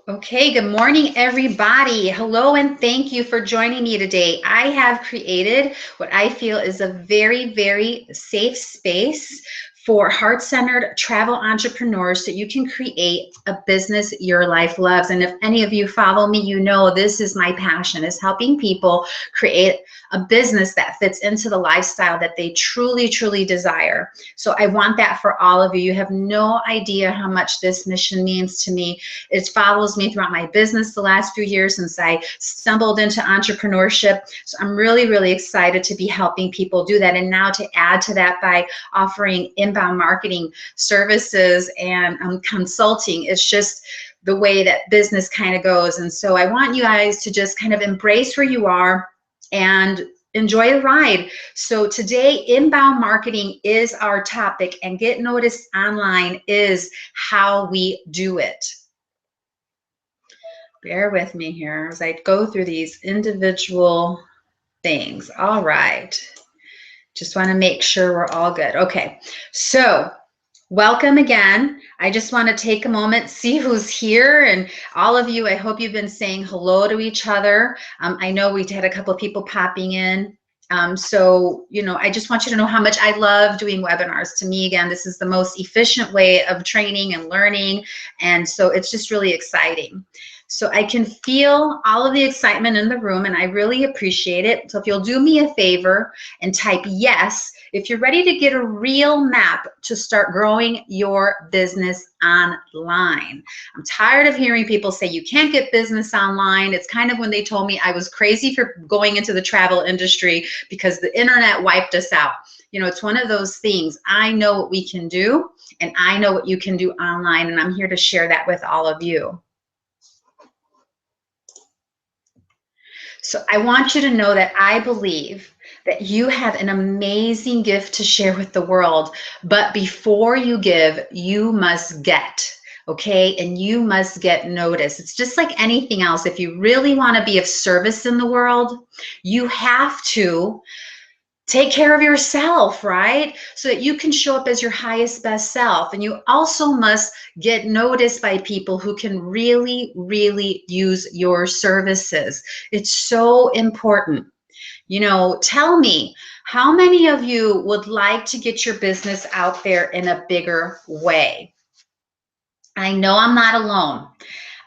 Okay, good morning, everybody. Hello, and thank you for joining me today. I have created what I feel is a very, very safe space for heart-centered travel entrepreneurs so you can create a business your life loves. And if any of you follow me, you know this is my passion, is helping people create a business that fits into the lifestyle that they truly, truly desire. So I want that for all of you. You have no idea how much this mission means to me. It follows me throughout my business the last few years since I stumbled into entrepreneurship. So I'm really, really excited to be helping people do that. And now to add to that by offering inbound marketing services and consulting, it's just the way that business kind of goes. And so I want you guys to just kind of embrace where you are and enjoy the ride. So today, inbound marketing is our topic, and get noticed online is how we do it. Bear with me here as I go through these individual things. All right. Just want to make sure we're all good. Okay. So welcome again. I just want to take a moment, see who's here, and all of you, I hope you've been saying hello to each other. I know we had a couple of people popping in. So, I just want you to know how much I love doing webinars. To me, again, this is the most efficient way of training and learning. And so it's just really exciting. So I can feel all of the excitement in the room, and I really appreciate it. So if you'll do me a favor and type yes, if you're ready to get a real map to start growing your business online. I'm tired of hearing people say you can't get business online. It's kind of when they told me I was crazy for going into the travel industry because the internet wiped us out. It's one of those things. I know what we can do, and I know what you can do online, and I'm here to share that with all of you. So I want you to know that I believe that you have an amazing gift to share with the world, but before you give, you must get, okay? And you must get noticed. It's just like anything else. If you really want to be of service in the world, you have to take care of yourself, right? So that you can show up as your highest, best self. And you also must get noticed by people who can really, really use your services. It's so important. Tell me, how many of you would like to get your business out there in a bigger way? I know I'm not alone.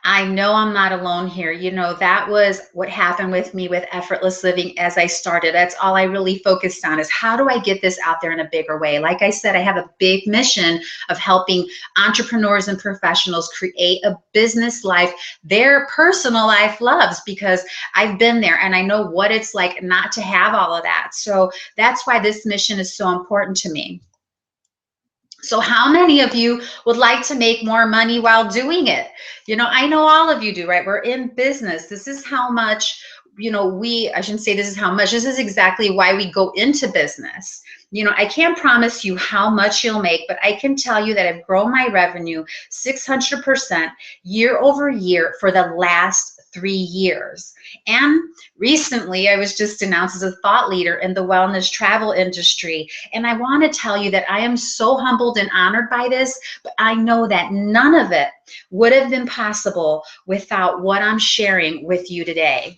I know I'm not alone here. That was what happened with me with Effortless Living as I started. That's all I really focused on, is how do I get this out there in a bigger way? Like I said, I have a big mission of helping entrepreneurs and professionals create a business life their personal life loves, because I've been there and I know what it's like not to have all of that. So that's why this mission is so important to me. So how many of you would like to make more money while doing it? I know all of you do, right? We're in business. This is how much, I shouldn't say this is how much, this is exactly why we go into business. I can't promise you how much you'll make, but I can tell you that I've grown my revenue 600% year over year for the last 3 years. And recently, I was just announced as a thought leader in the wellness travel industry. And I want to tell you that I am so humbled and honored by this, but I know that none of it would have been possible without what I'm sharing with you today.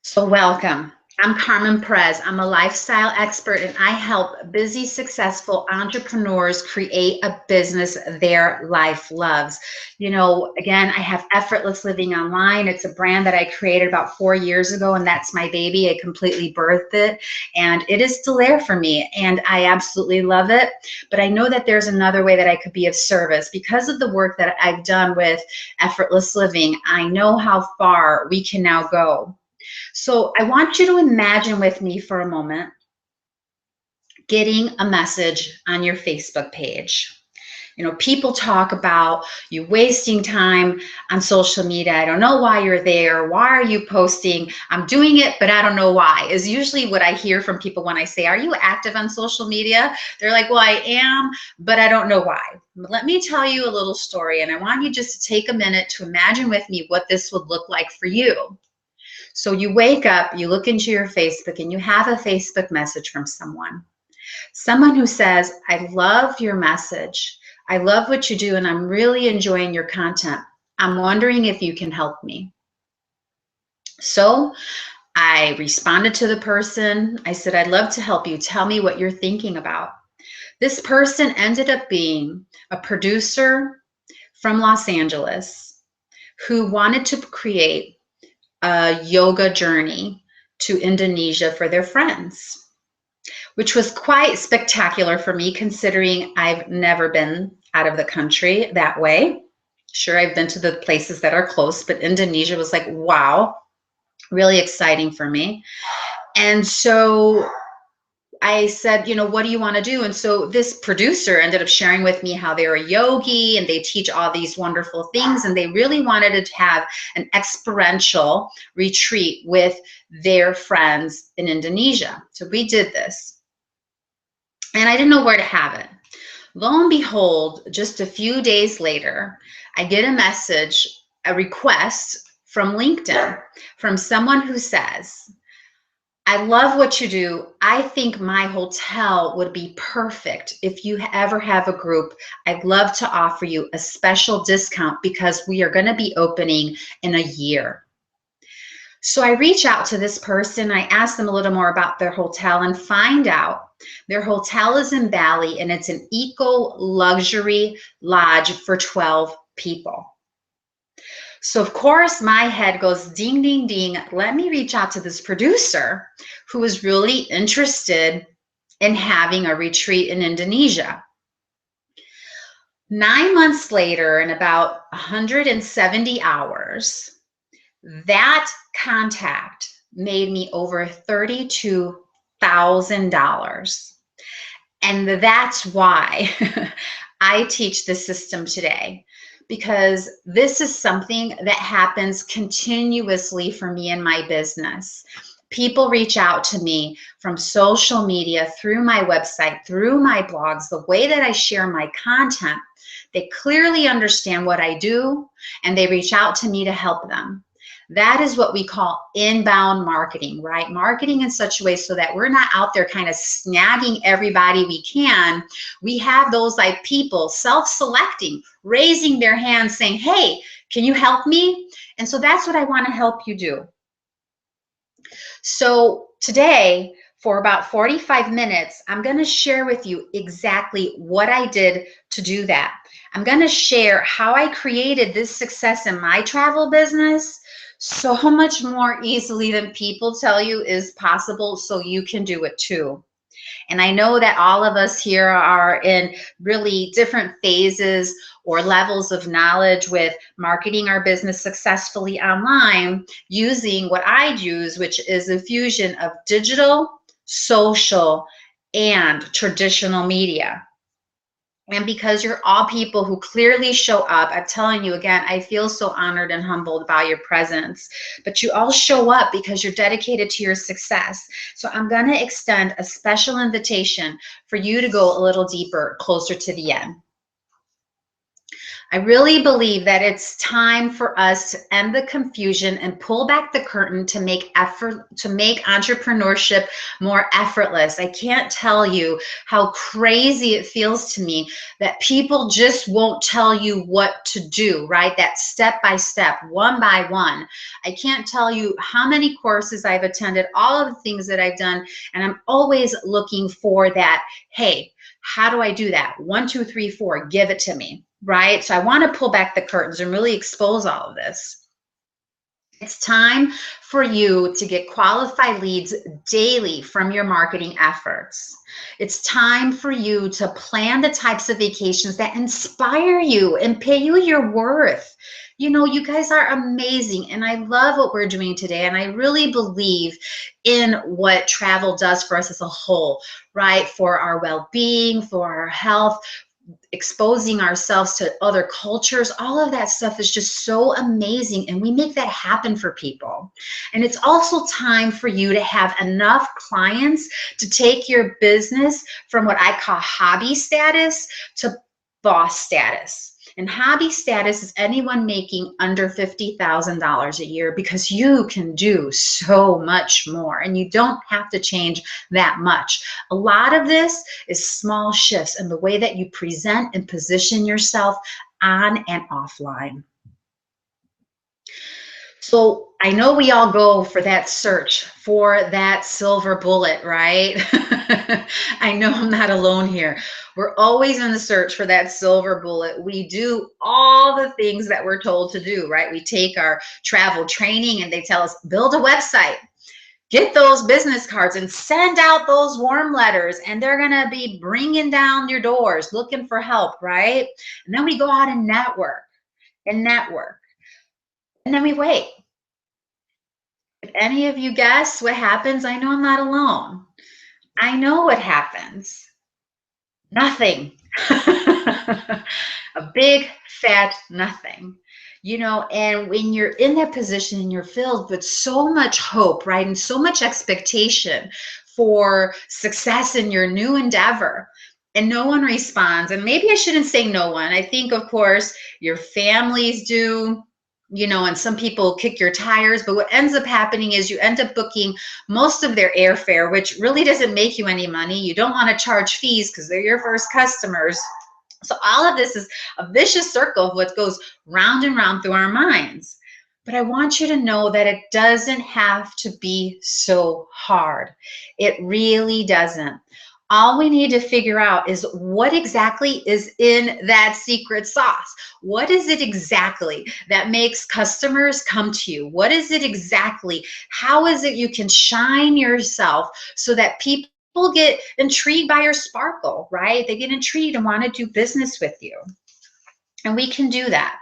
So welcome. I'm Carmen Perez. I'm a lifestyle expert, and I help busy, successful entrepreneurs create a business their life loves. Again, I have Effortless Living Online. It's a brand that I created about 4 years ago, and that's my baby. I completely birthed it, and it is still there for me, and I absolutely love it. But I know that there's another way that I could be of service. Because of the work that I've done with Effortless Living, I know how far we can now go. So I want you to imagine with me for a moment getting a message on your Facebook page. People talk about you wasting time on social media. I don't know why you're there. Why are you posting? I'm doing it, but I don't know why, is usually what I hear from people when I say, are you active on social media? They're like, well, I am, but I don't know why. Let me tell you a little story, and I want you just to take a minute to imagine with me what this would look like for you. So you wake up, you look into your Facebook, and you have a Facebook message from someone who says, I love your message. I love what you do and I'm really enjoying your content. I'm wondering if you can help me. So I responded to the person. I said, I'd love to help you. Tell me what you're thinking about. This person ended up being a producer from Los Angeles who wanted to create a yoga journey to Indonesia for their friends, which was quite spectacular for me considering I've never been out of the country that way. Sure, I've been to the places that are close, but Indonesia was like, wow, really exciting for me. And so I said, what do you want to do? And so this producer ended up sharing with me how they're a yogi and they teach all these wonderful things. And they really wanted to have an experiential retreat with their friends in Indonesia. So we did this. And I didn't know where to have it. Lo and behold, just a few days later, I get a message, a request from LinkedIn from someone who says, I love what you do. I think my hotel would be perfect if you ever have a group. I'd love to offer you a special discount because we are going to be opening in a year. So I reach out to this person. I ask them a little more about their hotel and find out their hotel is in Bali and it's an eco luxury lodge for 12 people. So of course my head goes ding, ding, ding. Let me reach out to this producer who was really interested in having a retreat in Indonesia. 9 months later, in about 170 hours, that contact made me over $32,000. And that's why I teach the system today, because this is something that happens continuously for me in my business. People reach out to me from social media, through my website, through my blogs, the way that I share my content. They clearly understand what I do and they reach out to me to help them. That is what we call inbound marketing, right? Marketing in such a way so that we're not out there kind of snagging everybody we can. We have those like people self-selecting, raising their hands saying, hey, can you help me? And so that's what I want to help you do. So today, for about 45 minutes, I'm going to share with you exactly what I did to do that. I'm going to share how I created this success in my travel business so much more easily than people tell you is possible, so you can do it too. And I know that all of us here are in really different phases or levels of knowledge with marketing our business successfully online using what I use, which is a fusion of digital, social, and traditional media. And because you're all people who clearly show up, I'm telling you again, I feel so honored and humbled by your presence. But you all show up because you're dedicated to your success. So I'm going to extend a special invitation for you to go a little deeper, closer to the end. I really believe that it's time for us to end the confusion and pull back the curtain to make entrepreneurship more effortless. I can't tell you how crazy it feels to me that people just won't tell you what to do, right? That step by step, one by one. I can't tell you how many courses I've attended, all of the things that I've done, and I'm always looking for that, hey, how do I do that? 1, 2, 3, 4, give it to me. Right? So I want to pull back the curtains and really expose all of this. It's time for you to get qualified leads daily from your marketing efforts. It's time for you to plan the types of vacations that inspire you and pay you your worth. You know, you guys are amazing, and I love what we're doing today, and I really believe in what travel does for us as a whole, right? For our well-being, for our health, exposing ourselves to other cultures, all of that stuff is just so amazing, and we make that happen for people. And it's also time for you to have enough clients to take your business from what I call hobby status to boss status. And hobby status is anyone making under $50,000 a year, because you can do so much more and you don't have to change that much. A lot of this is small shifts in the way that you present and position yourself on and offline. So I know we all go for that search for that silver bullet, right? I know I'm not alone here. We're always in the search for that silver bullet. We do all the things that we're told to do, right? We take our travel training and they tell us, build a website, get those business cards and send out those warm letters, and they're going to be bringing down your doors looking for help, right? And then we go out and network and network. And then we wait. If any of you guess what happens, I know I'm not alone. I know what happens. Nothing. A big fat nothing. And when you're in that position and you're filled with so much hope, right, and so much expectation for success in your new endeavor, and no one responds, and maybe I shouldn't say no one. I think, of course, your families do, and some people kick your tires, but what ends up happening is you end up booking most of their airfare, which really doesn't make you any money. You don't want to charge fees because they're your first customers. So all of this is a vicious circle of what goes round and round through our minds. But I want you to know that it doesn't have to be so hard. It really doesn't. All we need to figure out is what exactly is in that secret sauce. What is it exactly that makes customers come to you? What is it exactly? How is it you can shine yourself so that people get intrigued by your sparkle, right? They get intrigued and want to do business with you. And we can do that.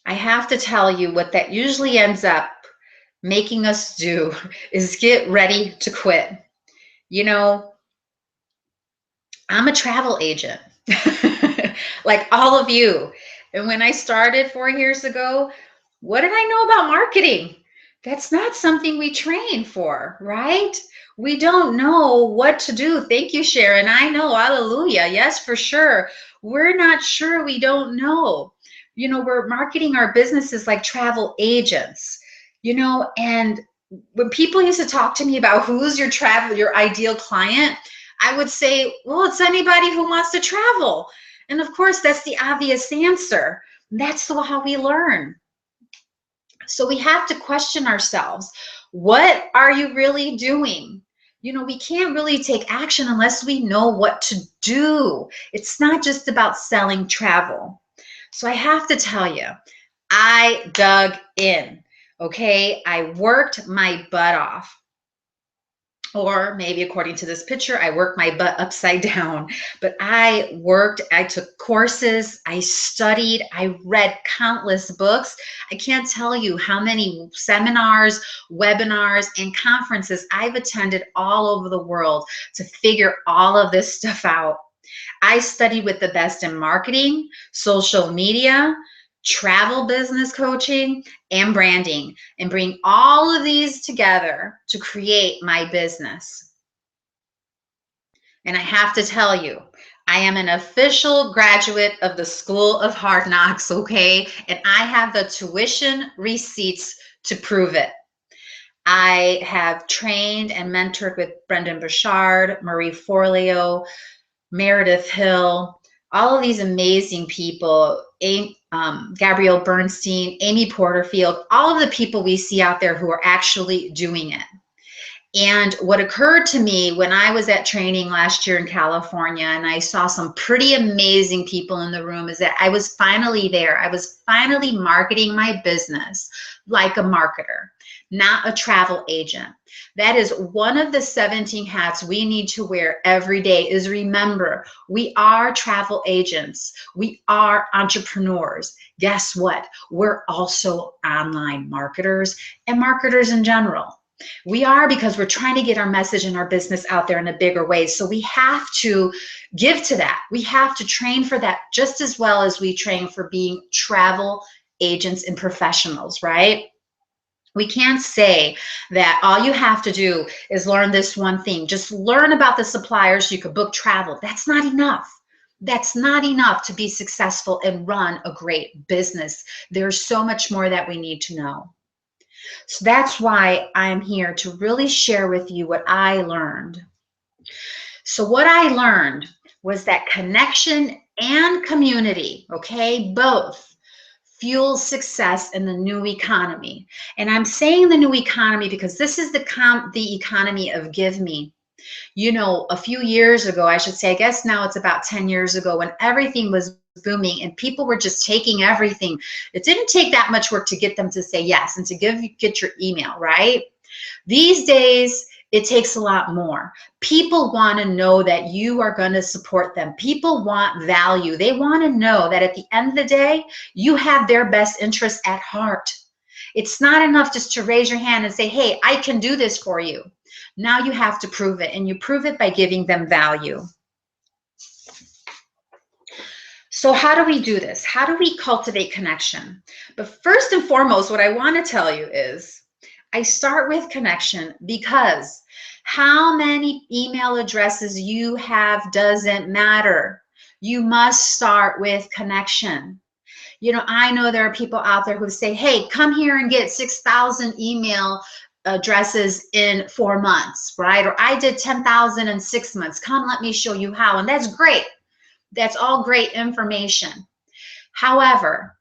I have to tell you, what that usually ends up making us do is get ready to quit. I'm a travel agent, like all of you. And when I started 4 years ago, what did I know about marketing? That's not something we train for, right? We don't know what to do. Thank you, Sharon. I know, hallelujah. Yes, for sure. We're not sure. We don't know. We're marketing our businesses like travel agents, and when people used to talk to me about who's your ideal client, I would say, well, it's anybody who wants to travel. And of course, that's the obvious answer. That's how we learn. So we have to question ourselves. What are you really doing? We can't really take action unless we know what to do. It's not just about selling travel. So I have to tell you, I dug in. Okay, I worked my butt off. Or maybe according to this picture, I worked my butt upside down. But I took courses, I studied, I read countless books. I can't tell you how many seminars, webinars, and conferences I've attended all over the world to figure all of this stuff out. I studied with the best in marketing, social media, travel business coaching, and branding, and bring all of these together to create my business. And I have to tell you, I am an official graduate of the School of Hard Knocks, okay? And I have the tuition receipts to prove it. I have trained and mentored with Brendan Burchard, Marie Forleo, Meredith Hill, all of these amazing people, Gabrielle Bernstein, Amy Porterfield, all of the people we see out there who are actually doing it. And what occurred to me when I was at training last year in California, and I saw some pretty amazing people in the room, is that I was finally there. I was finally marketing my business like a marketer, not a travel agent. That is one of the 17 hats we need to wear every day, is remember, we are travel agents. We are entrepreneurs. Guess what? We're also online marketers and marketers in general. We are, because we're trying to get our message and our business out there in a bigger way. So we have to give to that. We have to train for that just as well as we train for being travel agents and professionals, right? We can't say that all you have to do is learn this one thing. Just learn about the suppliers you could book travel. That's not enough. That's not enough to be successful and run a great business. There's so much more that we need to know. So that's why I'm here to really share with you what I learned. So what I learned was that connection and community, okay, both fuel success in the new economy. And I'm saying the new economy because this is the economy of give me. You know, a few years ago, I should say, I guess now it's about 10 years ago, when everything was booming and people were just taking everything. It didn't take that much work to get them to say yes and to get your email, right? These days, it takes a lot more. People want to know that you are going to support them. People want value. They want to know that at the end of the day, you have their best interests at heart. It's not enough just to raise your hand and say, hey, I can do this for you. Now you have to prove it, and you prove it by giving them value. So how do we do this? How do we cultivate connection? But first and foremost, what I want to tell you is I start with connection because how many email addresses you have doesn't matter. You must start with connection. You know, I know there are people out there who say, hey, come here and get 6,000 email addresses in 4 months, right? Or I did 10,000 in 6 months. Come, let me show you how. And that's great. That's all great information. However,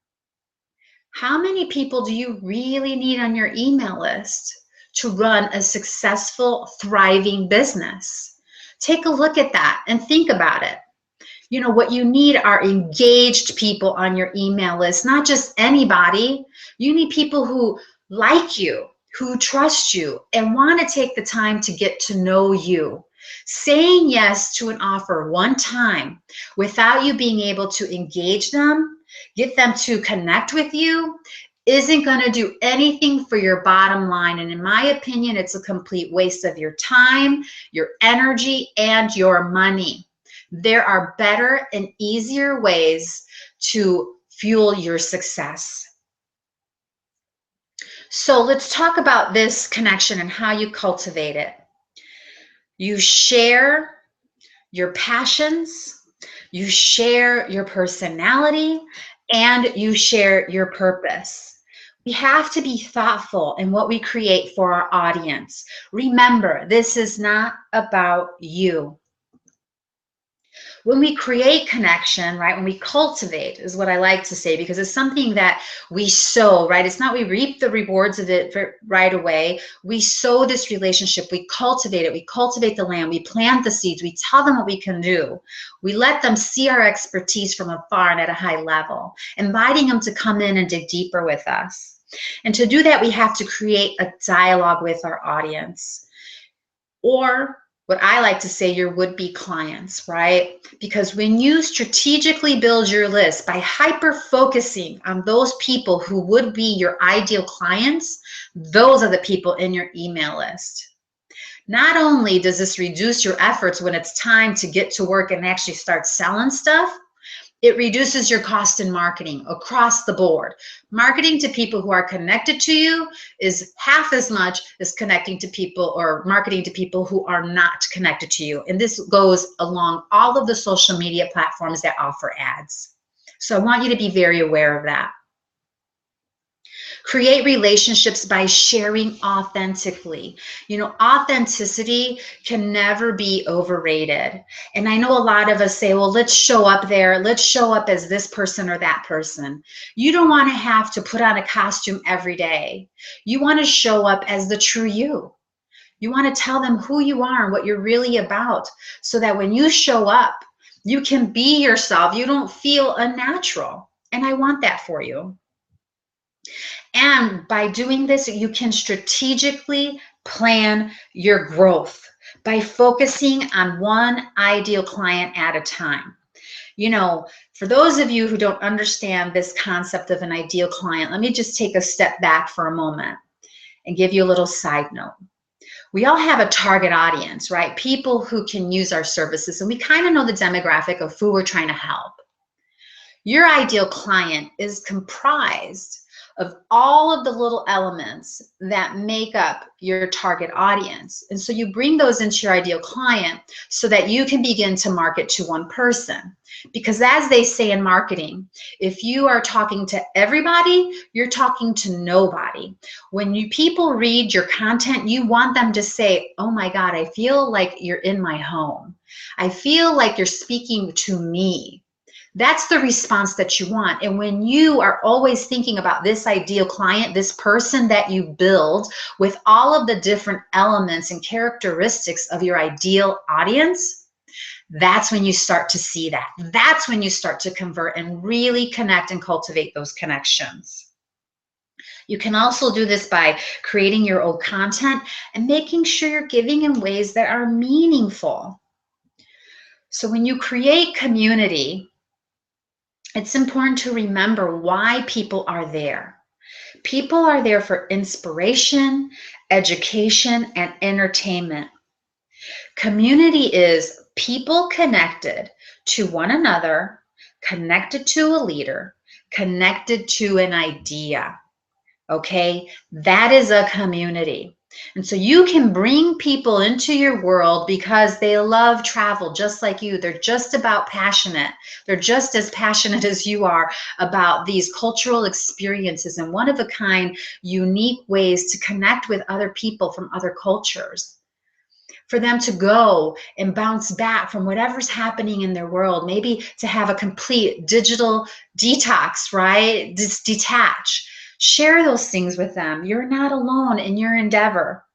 how many people do you really need on your email list to run a successful, thriving business? Take a look at that and think about it. You know, what you need are engaged people on your email list, not just anybody. You need people who like you, who trust you, and want to take the time to get to know you. Saying yes to an offer one time without you being able to engage them, get them to connect with you, isn't going to do anything for your bottom line. And in my opinion, it's a complete waste of your time, your energy, and your money. There are better and easier ways to fuel your success. So let's talk about this connection and how you cultivate it. You share your passions, you share your personality, and you share your purpose. We have to be thoughtful in what we create for our audience. Remember, this is not about you. When we create connection, right, when we cultivate is what I like to say, because it's something that we sow, right? It's not we reap the rewards of it right away. We sow this relationship, we cultivate it, we cultivate the land, we plant the seeds, we tell them what we can do. We let them see our expertise from afar and at a high level, inviting them to come in and dig deeper with us. And to do that, we have to create a dialogue with our audience, or what I like to say, your would-be clients, right? Because when you strategically build your list by hyper-focusing on those people who would be your ideal clients, those are the people in your email list. Not only does this reduce your efforts when it's time to get to work and actually start selling stuff, it reduces your cost in marketing across the board. Marketing to people who are connected to you is half as much as connecting to people or marketing to people who are not connected to you. And this goes along all of the social media platforms that offer ads. So I want you to be very aware of that. Create relationships by sharing authentically. You know, authenticity can never be overrated. And I know a lot of us say, well, let's show up there. Let's show up as this person or that person. You don't want to have to put on a costume every day. You want to show up as the true you. You want to tell them who you are and what you're really about, so that when you show up, you can be yourself. You don't feel unnatural. And I want that for you. And by doing this, you can strategically plan your growth by focusing on one ideal client at a time. You know, for those of you who don't understand this concept of an ideal client, let me just take a step back for a moment and give you a little side note. We all have a target audience, right? People who can use our services, and we kind of know the demographic of who we're trying to help. Your ideal client is comprised of all of the little elements that make up your target audience. And so you bring those into your ideal client so that you can begin to market to one person. Because as they say in marketing, if you are talking to everybody, you're talking to nobody. When people read your content, you want them to say, oh my God, I feel like you're in my home. I feel like you're speaking to me. That's the response that you want. And when you are always thinking about this ideal client, this person that you build with all of the different elements and characteristics of your ideal audience, that's when you start to see that. That's when you start to convert and really connect and cultivate those connections. You can also do this by creating your own content and making sure you're giving in ways that are meaningful. So when you create community, it's important to remember why people are there. People are there for inspiration, education, and entertainment. Community is people connected to one another, connected to a leader, connected to an idea. Okay, that is a community. And so you can bring people into your world because they love travel just like you. They're just about passionate. They're just as passionate as you are about these cultural experiences and one of a kind, unique ways to connect with other people from other cultures. For them to go and bounce back from whatever's happening in their world, maybe to have a complete digital detox, right? Just detach. Share those things with them. You're not alone in your endeavor.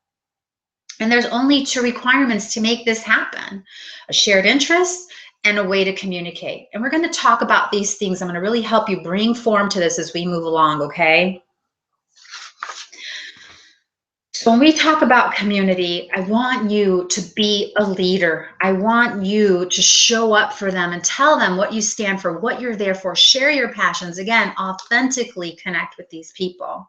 And there's only two requirements to make this happen: a shared interest and a way to communicate. And we're going to talk about these things. I'm going to really help you bring form to this as we move along, okay? So when we talk about community, I want you to be a leader. I want you to show up for them and tell them what you stand for, what you're there for. Share your passions. Again, authentically connect with these people.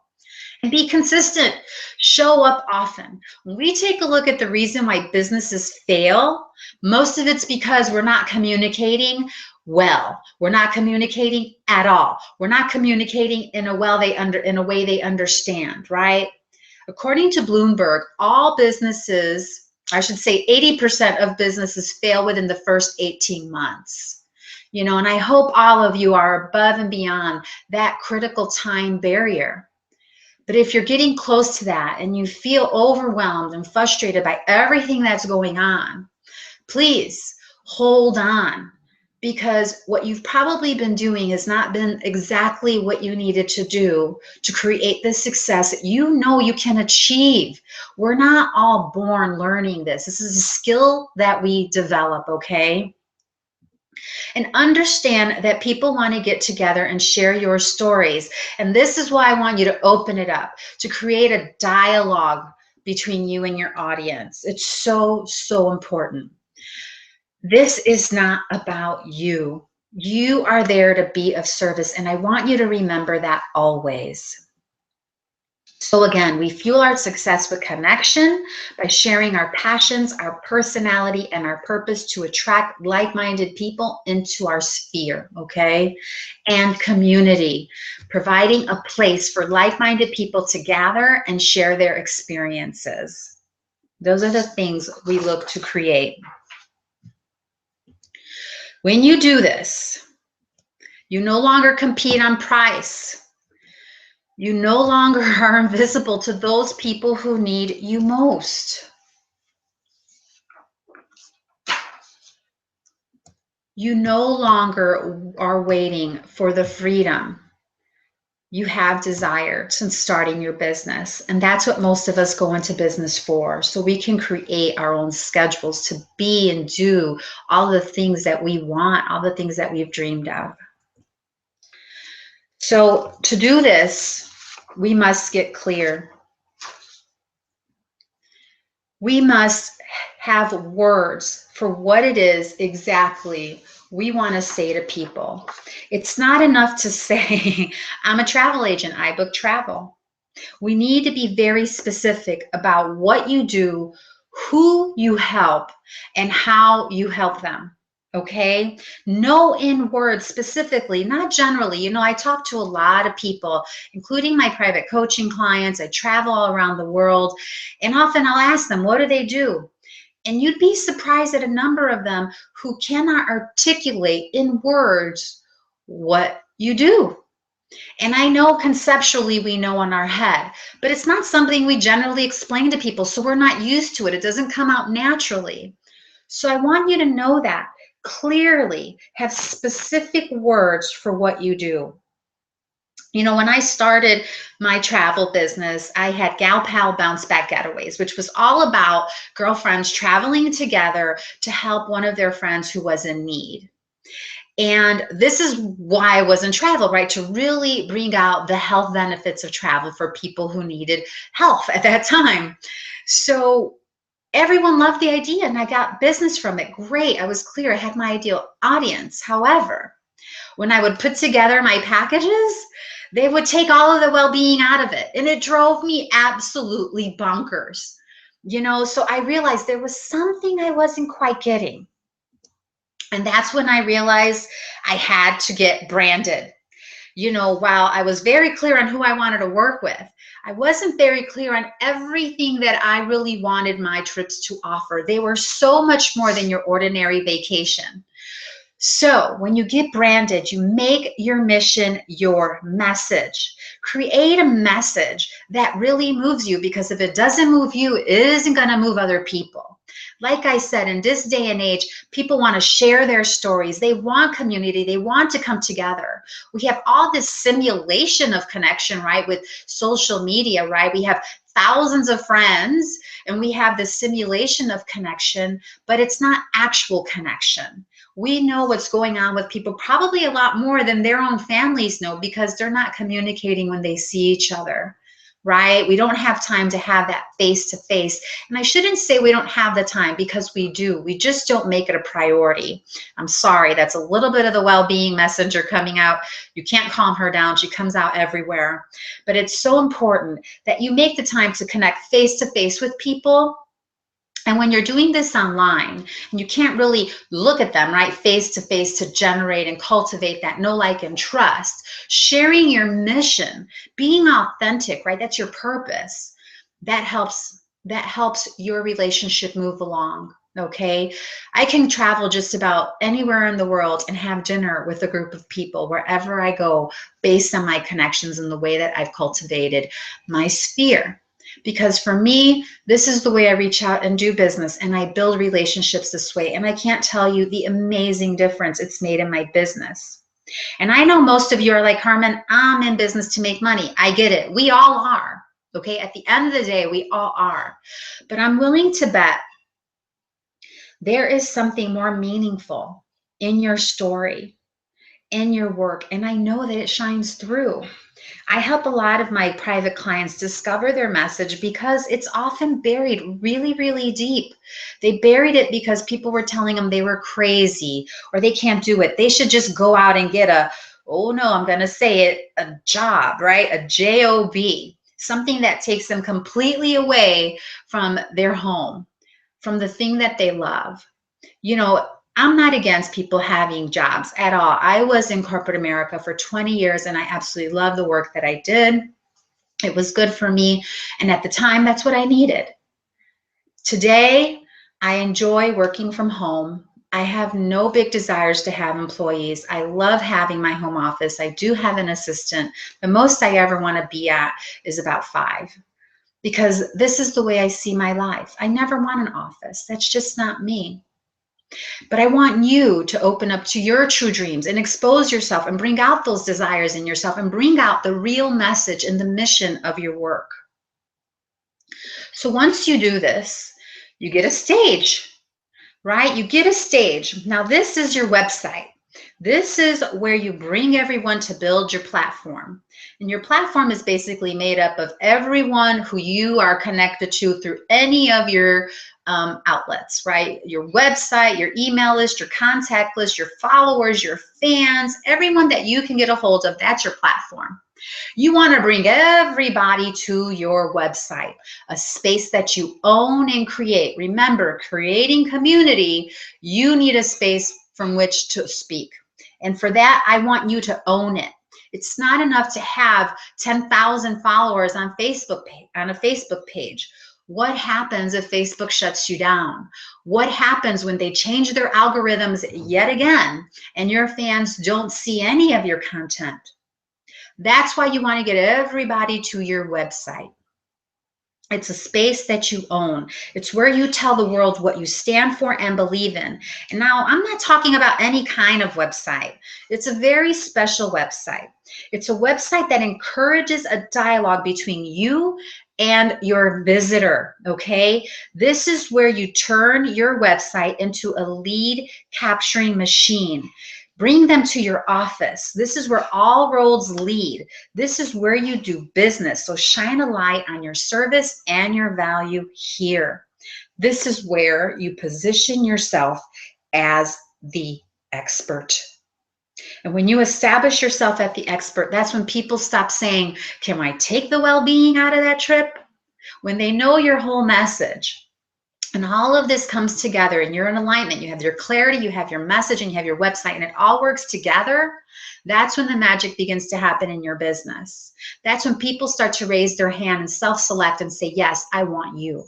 And be consistent. Show up often. When we take a look at the reason why businesses fail, most of it's because we're not communicating well. We're not communicating at all. We're not communicating in a way they understand, right? According to Bloomberg, all businesses, I should say 80% of businesses fail within the first 18 months. You know, and I hope all of you are above and beyond that critical time barrier. But if you're getting close to that and you feel overwhelmed and frustrated by everything that's going on, please hold on, because what you've probably been doing has not been exactly what you needed to do to create the success that you know you can achieve. We're not all born learning this. This is a skill that we develop, okay? And understand that people want to get together and share your stories. And this is why I want you to open it up, to create a dialogue between you and your audience. It's so, so important. This is not about you. You are there to be of service, and I want you to remember that always. So again, we fuel our success with connection by sharing our passions, our personality, and our purpose to attract like-minded people into our sphere, okay? And community, providing a place for like-minded people to gather and share their experiences. Those are the things we look to create. When you do this, you no longer compete on price. You no longer are invisible to those people who need you most. You no longer are waiting for the freedom you have desired since starting your business. And that's what most of us go into business for, so we can create our own schedules to be and do all the things that we want, all the things that we've dreamed of. So to do this, we must get clear. We must have words for what it is exactly we want to say to people. It's not enough to say, I'm a travel agent, I book travel. We need to be very specific about what you do, who you help, and how you help them. Okay, know in words specifically, not generally. I talk to a lot of people, including my private coaching clients. I travel all around the world, and often I'll ask them, what do they do? And you'd be surprised at a number of them who cannot articulate in words what you do. And I know conceptually we know in our head, but it's not something we generally explain to people, so we're not used to it. It doesn't come out naturally. So I want you to know that clearly, have specific words for what you do. When I started my travel business, I had Gal Pal Bounce Back Getaways, which was all about girlfriends traveling together to help one of their friends who was in need. And this is why I was in travel, right? To really bring out the health benefits of travel for people who needed health at that time. So everyone loved the idea and I got business from it. Great. I was clear. I had my ideal audience. However, when I would put together my packages, they would take all of the well-being out of it. And it drove me absolutely bonkers. So I realized there was something I wasn't quite getting. And that's when I realized I had to get branded. While I was very clear on who I wanted to work with, I wasn't very clear on everything that I really wanted my trips to offer. They were so much more than your ordinary vacation. So when you get branded, you make your mission your message. Create a message that really moves you, because if it doesn't move you, it isn't going to move other people. Like I said, in this day and age, people want to share their stories. They want community. They want to come together. We have all this simulation of connection, right, with social media, right? We have thousands of friends and we have this simulation of connection, but it's not actual connection. We know what's going on with people probably a lot more than their own families know, because they're not communicating when they see each other, right? We don't have time to have that face-to-face. And I shouldn't say we don't have the time, because we do. We just don't make it a priority. I'm sorry, that's a little bit of the well-being messenger coming out. You can't calm her down. She comes out everywhere. But it's so important that you make the time to connect face-to-face with people. And when you're doing this online, and you can't really look at them, right, face to face, to generate and cultivate that know, like, and trust, sharing your mission, being authentic, right, that's your purpose, that helps your relationship move along. Okay, I can travel just about anywhere in the world and have dinner with a group of people wherever I go, based on my connections and the way that I've cultivated my sphere. Because for me, this is the way I reach out and do business, and I build relationships this way. And I can't tell you the amazing difference it's made in my business. And I know most of you are like, Carmen, I'm in business to make money. I get it. We all are. Okay. At the end of the day, we all are. But I'm willing to bet there is something more meaningful in your story, in your work. And I know that it shines through. I help a lot of my private clients discover their message, because it's often buried really, really deep. They buried it because people were telling them they were crazy, or they can't do it. They should just go out and get I'm going to say it, a job, right? A job, something that takes them completely away from their home, from the thing that they love. I'm not against people having jobs at all. I was in corporate America for 20 years and I absolutely love the work that I did. It was good for me. And at the time, that's what I needed. Today, I enjoy working from home. I have no big desires to have employees. I love having my home office. I do have an assistant. The most I ever want to be at is about 5, because this is the way I see my life. I never want an office. That's just not me. But I want you to open up to your true dreams and expose yourself and bring out those desires in yourself and bring out the real message and the mission of your work. So once you do this, you get a stage, right? You get a stage. Now this is your website. This is where you bring everyone to build your platform. And your platform is basically made up of everyone who you are connected to through any of your outlets, right? Your website, your email list, your contact list, your followers, your fans, everyone that you can get a hold of, that's your platform. You want to bring everybody to your website, a space that you own and create. Remember, creating community, you need a space from which to speak. And for that, I want you to own it. It's not enough to have 10,000 followers on Facebook, on a Facebook page. What happens if Facebook shuts you down? What happens when they change their algorithms yet again and your fans don't see any of your content? That's why you want to get everybody to your website. It's a space that you own. It's where you tell the world what you stand for and believe in. And now I'm not talking about any kind of website. It's a very special website. It's a website that encourages a dialogue between you and your visitor, okay? This is where you turn your website into a lead capturing machine. Bring them to your office. This is where all roads lead. This is where you do business. So shine a light on your service and your value here. This is where you position yourself as the expert. And when you establish yourself as the expert, that's when people stop saying, can I take the well-being out of that trip? When they know your whole message. And all of this comes together and you're in alignment. You have your clarity, you have your message, and you have your website, and it all works together. That's when the magic begins to happen in your business. That's when people start to raise their hand and self-select and say, yes, I want you.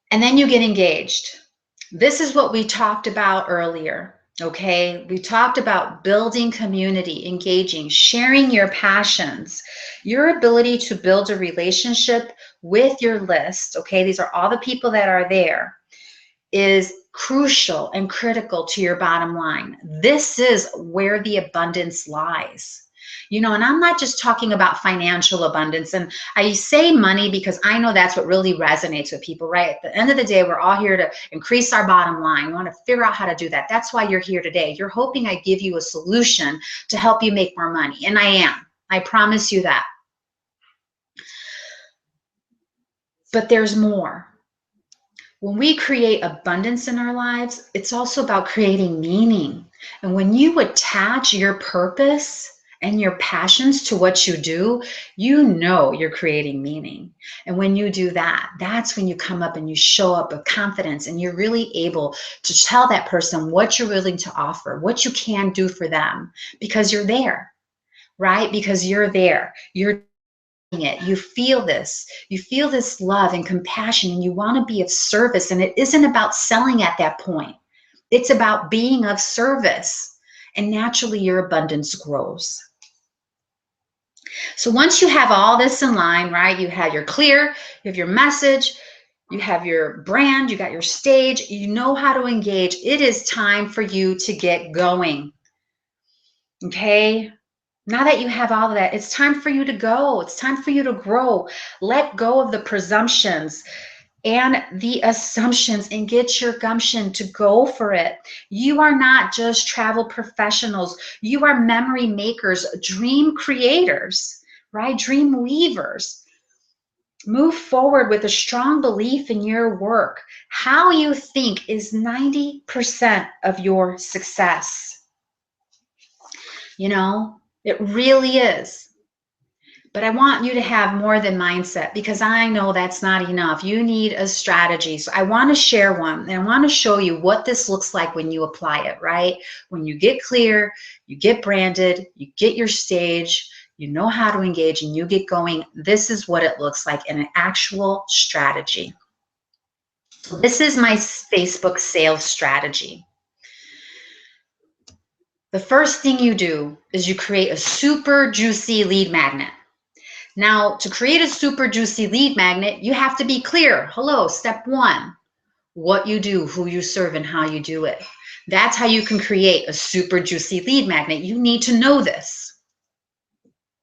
And then you get engaged. This is what we talked about earlier. Okay, we talked about building community, engaging, sharing your passions, your ability to build a relationship with your list. Okay, these are all the people that are there, is crucial and critical to your bottom line. This is where the abundance lies. You know, and I'm not just talking about financial abundance. And I say money because I know that's what really resonates with people, right? At the end of the day, we're all here to increase our bottom line. We want to figure out how to do that. That's why you're here today. You're hoping I give you a solution to help you make more money. And I am. I promise you that. But there's more. When we create abundance in our lives, it's also about creating meaning. And when you attach your purpose and your passions to what you do, you know you're creating meaning. And when you do that, that's when you come up and you show up with confidence and you're really able to tell that person what you're willing to offer, what you can do for them, because you're there, right? Because you're there. You're it. You feel this love and compassion, and you want to be of service. And it isn't about selling at that point. It's about being of service, and naturally your abundance grows. So once you have all this in line, right, you have your clear, you have your message, you have your brand, you got your stage, you know how to engage. It is time for you to get going. Okay? Now that you have all of that, it's time for you to go. It's time for you to grow. Let go of the presumptions and the assumptions and get your gumption to go for it. You are not just travel professionals. You are memory makers, dream creators, right? Dream weavers. Move forward with a strong belief in your work. How you think is 90% of your success. You know, it really is. But I want you to have more than mindset, because I know that's not enough. You need a strategy. So I want to share one, and I want to show you what this looks like when you apply it, right? When you get clear, you get branded, you get your stage, you know how to engage, and you get going. This is what it looks like in an actual strategy. This is my Facebook sales strategy. The first thing you do is you create a super juicy lead magnet. Now, to create a super juicy lead magnet, you have to be clear. Hello, step one, what you do, who you serve, and how you do it. That's how you can create a super juicy lead magnet. You need to know this.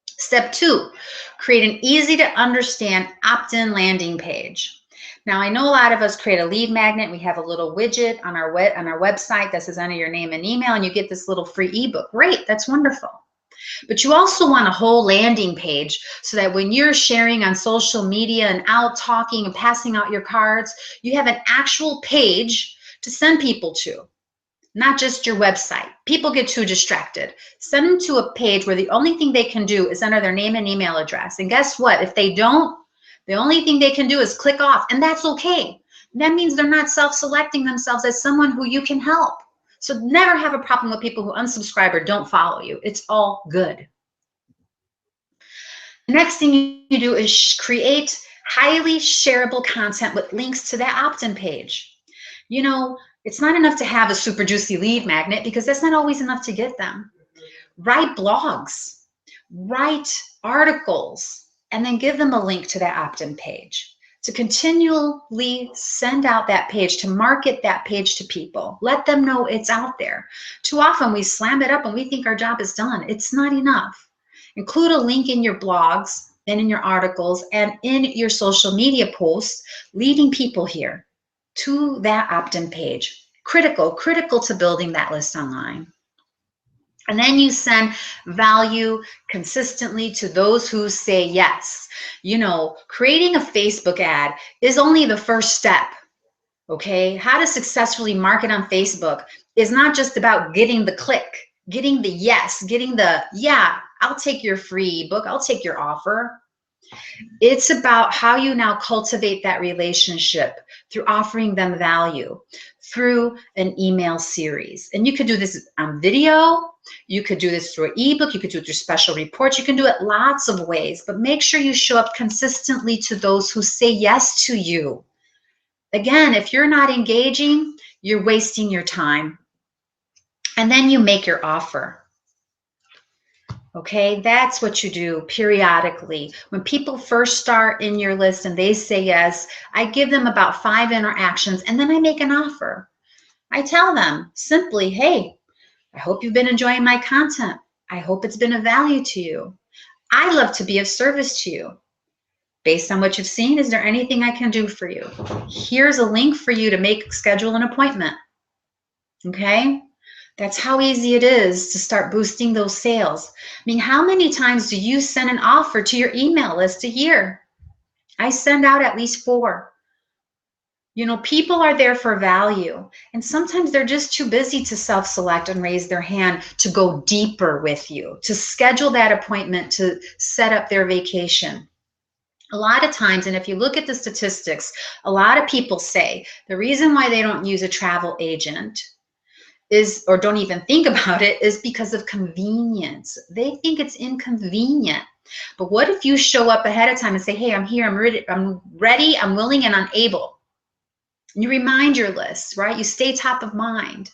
Step two, create an easy to understand opt-in landing page. Now, I know a lot of us create a lead magnet. We have a little widget on our website that says enter your name and email, and you get this little free ebook. Great, that's wonderful. But you also want a whole landing page so that when you're sharing on social media and out talking and passing out your cards, you have an actual page to send people to, not just your website. People get too distracted. Send them to a page where the only thing they can do is enter their name and email address. And guess what? If they don't, the only thing they can do is click off, and that's okay. That means they're not self-selecting themselves as someone who you can help. So never have a problem with people who unsubscribe or don't follow you. It's all good. The next thing you do is create highly shareable content with links to that opt-in page. You know, it's not enough to have a super juicy lead magnet because that's not always enough to get them. Write blogs, write articles, and then give them a link to that opt-in page to continually send out that page, to market that page to people. Let them know it's out there. Too often we slam it up and we think our job is done. It's not enough. Include a link in your blogs and in your articles and in your social media posts, leading people here to that opt-in page. Critical to building that list online. And then you send value consistently to those who say yes. You know, creating a Facebook ad is only the first step, okay? How to successfully market on Facebook is not just about getting the click, getting the yes, getting the, yeah, I'll take your free ebook, I'll take your offer. It's about how you now cultivate that relationship through offering them value through an email series. And you could do this on video, you could do this through an ebook, you could do it through special reports, you can do it lots of ways, but make sure you show up consistently to those who say yes to you. Again, if you're not engaging, you're wasting your time. And then you make your offer. Okay, that's what you do periodically. When people first start in your list and they say yes, I give them about 5 interactions and then I make an offer. I tell them simply, hey, I hope you've been enjoying my content. I hope it's been of value to you. I love to be of service to you. Based on what you've seen, is there anything I can do for you? Here's a link for you to schedule an appointment. Okay? That's how easy it is to start boosting those sales. I mean, how many times do you send an offer to your email list a year? I send out at least 4. You know, people are there for value, and sometimes they're just too busy to self-select and raise their hand to go deeper with you, to schedule that appointment, to set up their vacation. A lot of times, and if you look at the statistics, a lot of people say the reason why they don't use a travel agent is, or don't even think about it, is because of convenience. They think it's inconvenient. But what if you show up ahead of time and say, hey, I'm here, I'm ready, I'm willing, and I'm able. And you remind your list, right? You stay top of mind.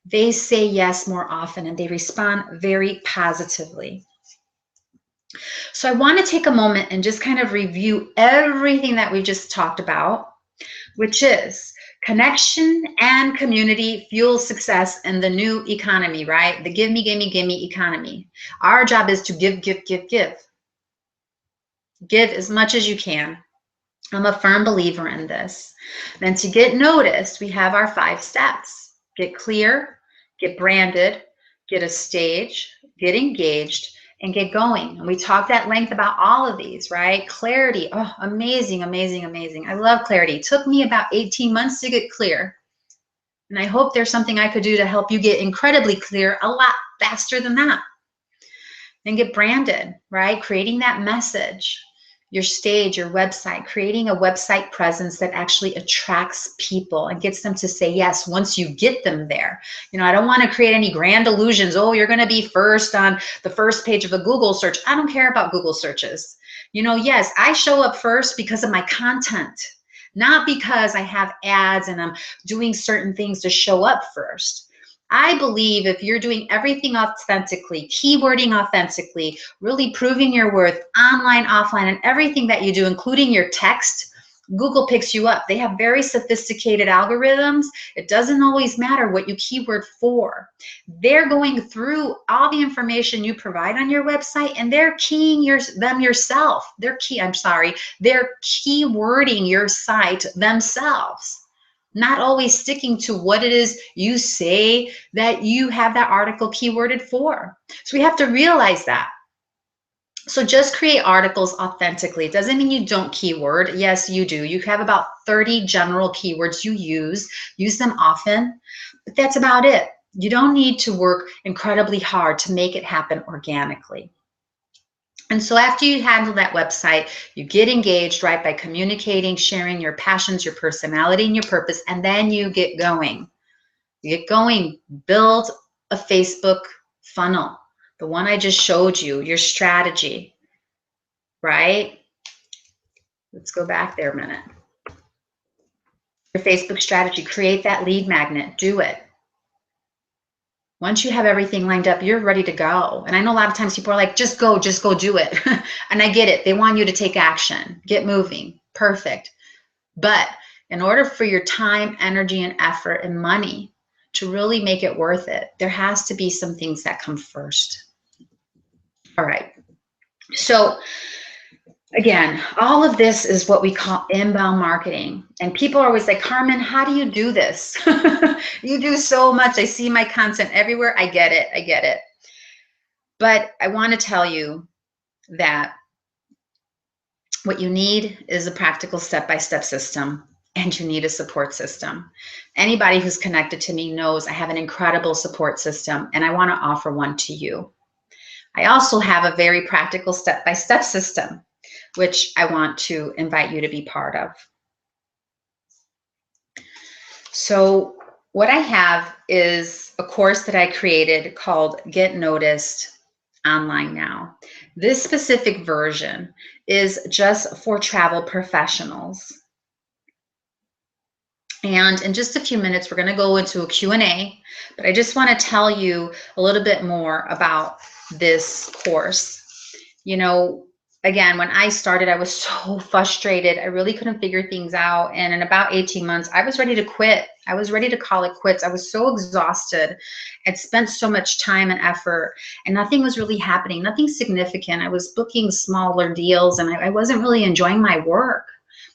They say yes more often and they respond very positively. So I want to take a moment and just kind of review everything that we just talked about, which is connection and community fuel success in the new economy, right? The give me, give me, give me economy. Our job is to give, give, give, give. Give as much as you can. I'm a firm believer in this. Then to get noticed, we have our 5 steps. Get clear, get branded, get a stage, get engaged, and get going. And we talked at length about all of these, right? Clarity, oh, amazing, amazing, amazing. I love clarity. It took me about 18 months to get clear. And I hope there's something I could do to help you get incredibly clear a lot faster than that. Then get branded, right? Creating that message, your stage, your website, creating a website presence that actually attracts people and gets them to say yes once you get them there. You know, I don't want to create any grand illusions. Oh, you're going to be first on the first page of a Google search. I don't care about Google searches. You know, yes, I show up first because of my content, not because I have ads and I'm doing certain things to show up first. I believe if you're doing everything authentically, keywording authentically, really proving your worth online, offline, and everything that you do, including your text, Google picks you up. They have very sophisticated algorithms. It doesn't always matter what you keyword for. They're going through all the information you provide on your website and they're keying them yourself. They're keywording your site themselves. Not always sticking to what it is you say that you have that article keyworded for. So we have to realize that. So just create articles authentically. It doesn't mean you don't keyword. Yes, you do. You have about 30 general keywords you use. Use them often, but that's about it. You don't need to work incredibly hard to make it happen organically. And so after you handle that website, you get engaged, right, by communicating, sharing your passions, your personality, and your purpose, and then you get going. You get going, build a Facebook funnel, the one I just showed you, your strategy, right? Let's go back there a minute. Your Facebook strategy, create that lead magnet, do it. Once you have everything lined up, you're ready to go. And I know a lot of times people are like, just go do it. And I get it. They want you to take action, get moving. Perfect. But in order for your time, energy, and effort and money to really make it worth it, there has to be some things that come first. All right. So again, all of this is what we call inbound marketing. And people are always like, Carmen, how do you do this? You do so much. I see my content everywhere. I get it. I get it. But I want to tell you that what you need is a practical step-by-step system, and you need a support system. Anybody who's connected to me knows I have an incredible support system, and I want to offer one to you. I also have a very practical step-by-step system, which I want to invite you to be part of. So what I have is a course that I created called Get Noticed Online Now. This specific version is just for travel professionals. And in just a few minutes, we're going to go into a Q&A, but I just want to tell you a little bit more about this course. You know, again, when I started, I was so frustrated. I really couldn't figure things out. And in about 18 months, I was ready to quit. I was ready to call it quits. I was so exhausted. I'd spent so much time and effort, and nothing was really happening, nothing significant. I was booking smaller deals, and I wasn't really enjoying my work.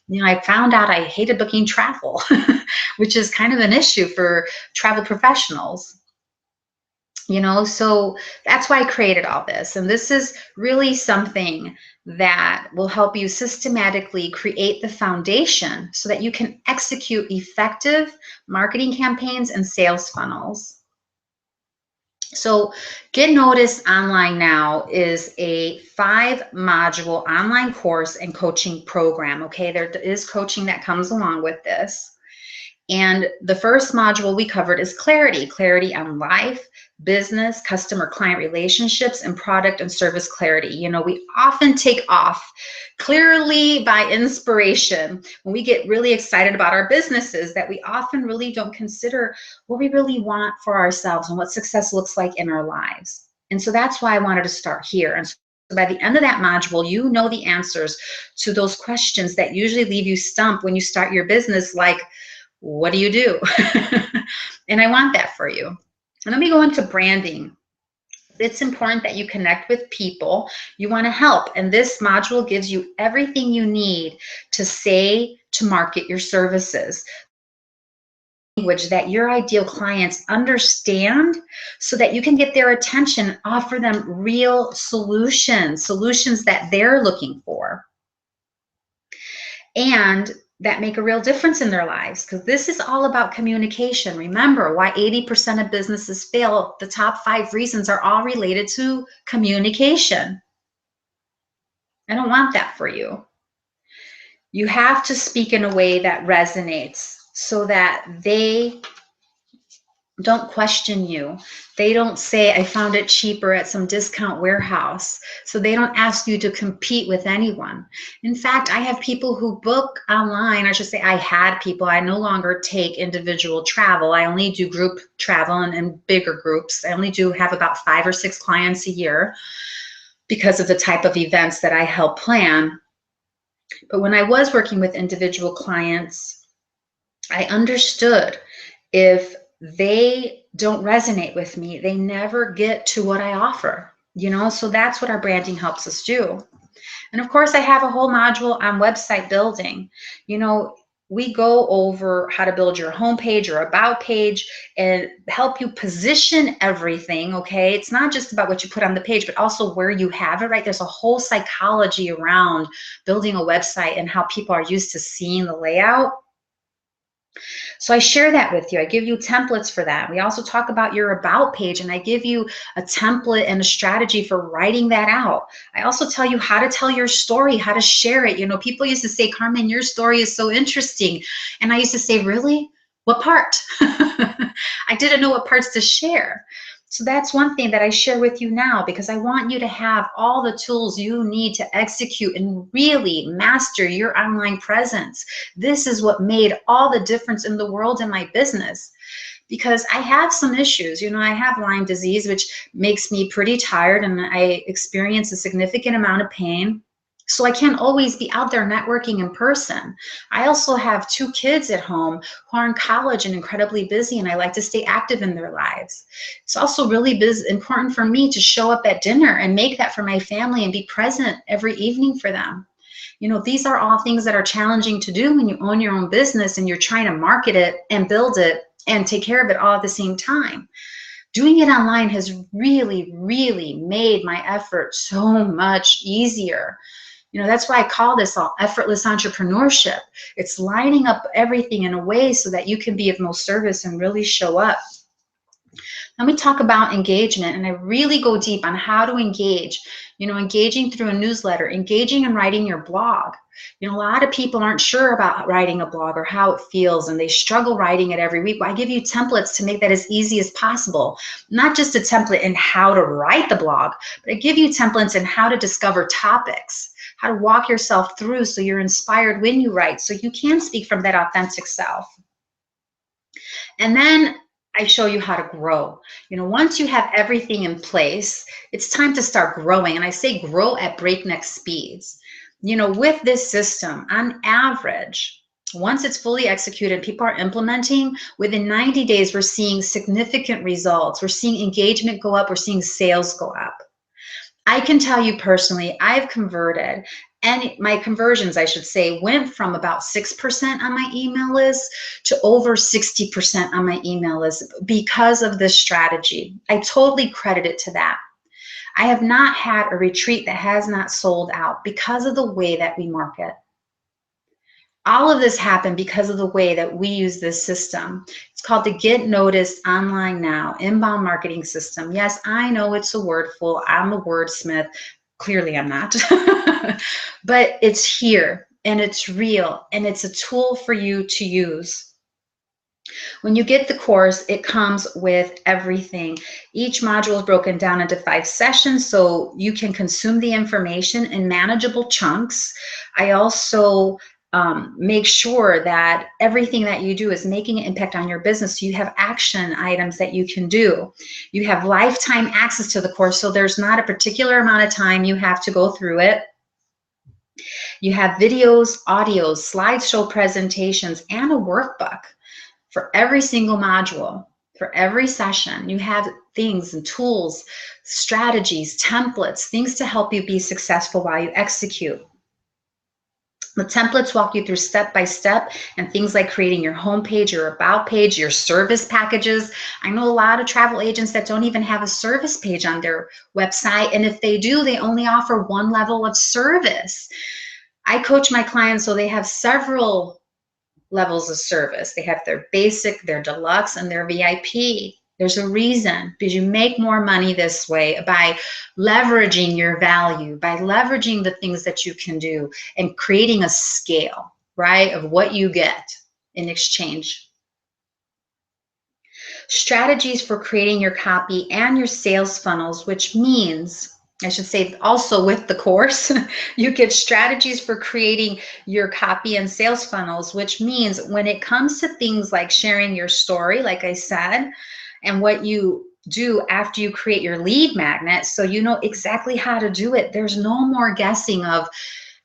You know, I found out I hated booking travel, which is kind of an issue for travel professionals. You know, so that's why I created all this. And this is really something that will help you systematically create the foundation so that you can execute effective marketing campaigns and sales funnels. So Get Noticed Online Now is a 5-module online course and coaching program. Okay, there is coaching that comes along with this. And the first module we covered is clarity on life, business, customer client relationships, and product and service clarity. You know, we often take off clearly by inspiration when we get really excited about our businesses, that we often really don't consider what we really want for ourselves and what success looks like in our lives. And so that's why I wanted to start here. And so by the end of that module, you know the answers to those questions that usually leave you stumped when you start your business, like, what do you do? And I want that for you. And let me go into branding. It's important that you connect with people you want to help. And this module gives you everything you need to say, to market your services. Language that your ideal clients understand so that you can get their attention, offer them real solutions that they're looking for, and that make a real difference in their lives, because this is all about communication. Remember, why 80% of businesses fail, the top 5 reasons are all related to communication. I don't want that for you. You have to speak in a way that resonates so that they don't question you. They don't say, I found it cheaper at some discount warehouse. So they don't ask you to compete with anyone. In fact, I have people who book online. I should say I had people. I no longer take individual travel. I only do group travel and bigger groups. I only do have about 5 or 6 clients a year because of the type of events that I help plan. But when I was working with individual clients, I understood if they don't resonate with me, they never get to what I offer, you know? So that's what our branding helps us do. And of course, I have a whole module on website building. You know, we go over how to build your homepage or about page and help you position everything, okay? It's not just about what you put on the page, but also where you have it, right? There's a whole psychology around building a website and how people are used to seeing the layout. So I share that with you. I give you templates for that. We also talk about your about page, and I give you a template and a strategy for writing that out. I also tell you how to tell your story, how to share it. People used to say, Carmen, your story is so interesting. And I used to say, really? What part? I didn't know what parts to share. So that's one thing that I share with you now, because I want you to have all the tools you need to execute and really master your online presence. This is what made all the difference in the world in my business, because I have some issues. I have Lyme disease, which makes me pretty tired, and I experience a significant amount of pain. So I can't always be out there networking in person. I also have 2 kids at home who are in college and incredibly busy, and I like to stay active in their lives. It's also really important for me to show up at dinner and make that for my family and be present every evening for them. These are all things that are challenging to do when you own your own business and you're trying to market it and build it and take care of it all at the same time. Doing it online has really, really made my effort so much easier. That's why I call this all effortless entrepreneurship. It's lining up everything in a way so that you can be of most service and really show up. Let me talk about engagement, and I really go deep on how to engage. Engaging through a newsletter, engaging in writing your blog. A lot of people aren't sure about writing a blog or how it feels, and they struggle writing it every week. Well, I give you templates to make that as easy as possible. Not just a template in how to write the blog, but I give you templates in how to discover topics, how to walk yourself through so you're inspired when you write, so you can speak from that authentic self. And then I show you how to grow. Once you have everything in place, it's time to start growing. And I say grow at breakneck speeds. With this system, on average, once it's fully executed, people are implementing, within 90 days, we're seeing significant results. We're seeing engagement go up. We're seeing sales go up. I can tell you personally, I've converted, and my conversions, I should say, went from about 6% on my email list to over 60% on my email list because of this strategy. I totally credit it to that. I have not had a retreat that has not sold out because of the way that we market. All of this happened because of the way that we use this system. It's called the Get Noticed Online Now Inbound Marketing System. Yes, I know it's a wordful. I'm a wordsmith. Clearly, I'm not. But it's here, and it's real, and it's a tool for you to use. When you get the course, it comes with everything. Each module is broken down into 5 sessions, so you can consume the information in manageable chunks. I also make sure that everything that you do is making an impact on your business. So you have action items that you can do. You have lifetime access to the course, so there's not a particular amount of time you have to go through it. You have videos, audios, slideshow presentations, and a workbook for every single module. For every session, you have things and tools, strategies, templates, things to help you be successful while you execute. The templates walk you through step by step, and things like creating your homepage, your about page, your service packages. I know a lot of travel agents that don't even have a service page on their website, and if they do, they only offer one level of service. I coach my clients so they have several levels of service. They have their basic, their deluxe, and their VIP. There's a reason, because you make more money this way by leveraging your value, by leveraging the things that you can do and creating a scale, right, of what you get in exchange. Strategies for creating your copy and your sales funnels, which means, I should say, also with the course, you get strategies for creating your copy and sales funnels, which means when it comes to things like sharing your story, like I said, and what you do after you create your lead magnet, so you know exactly how to do it. There's no more guessing of,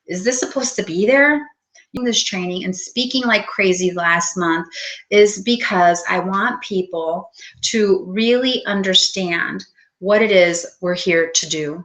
is this supposed to be there? This training and speaking like crazy last month is because I want people to really understand what it is we're here to do.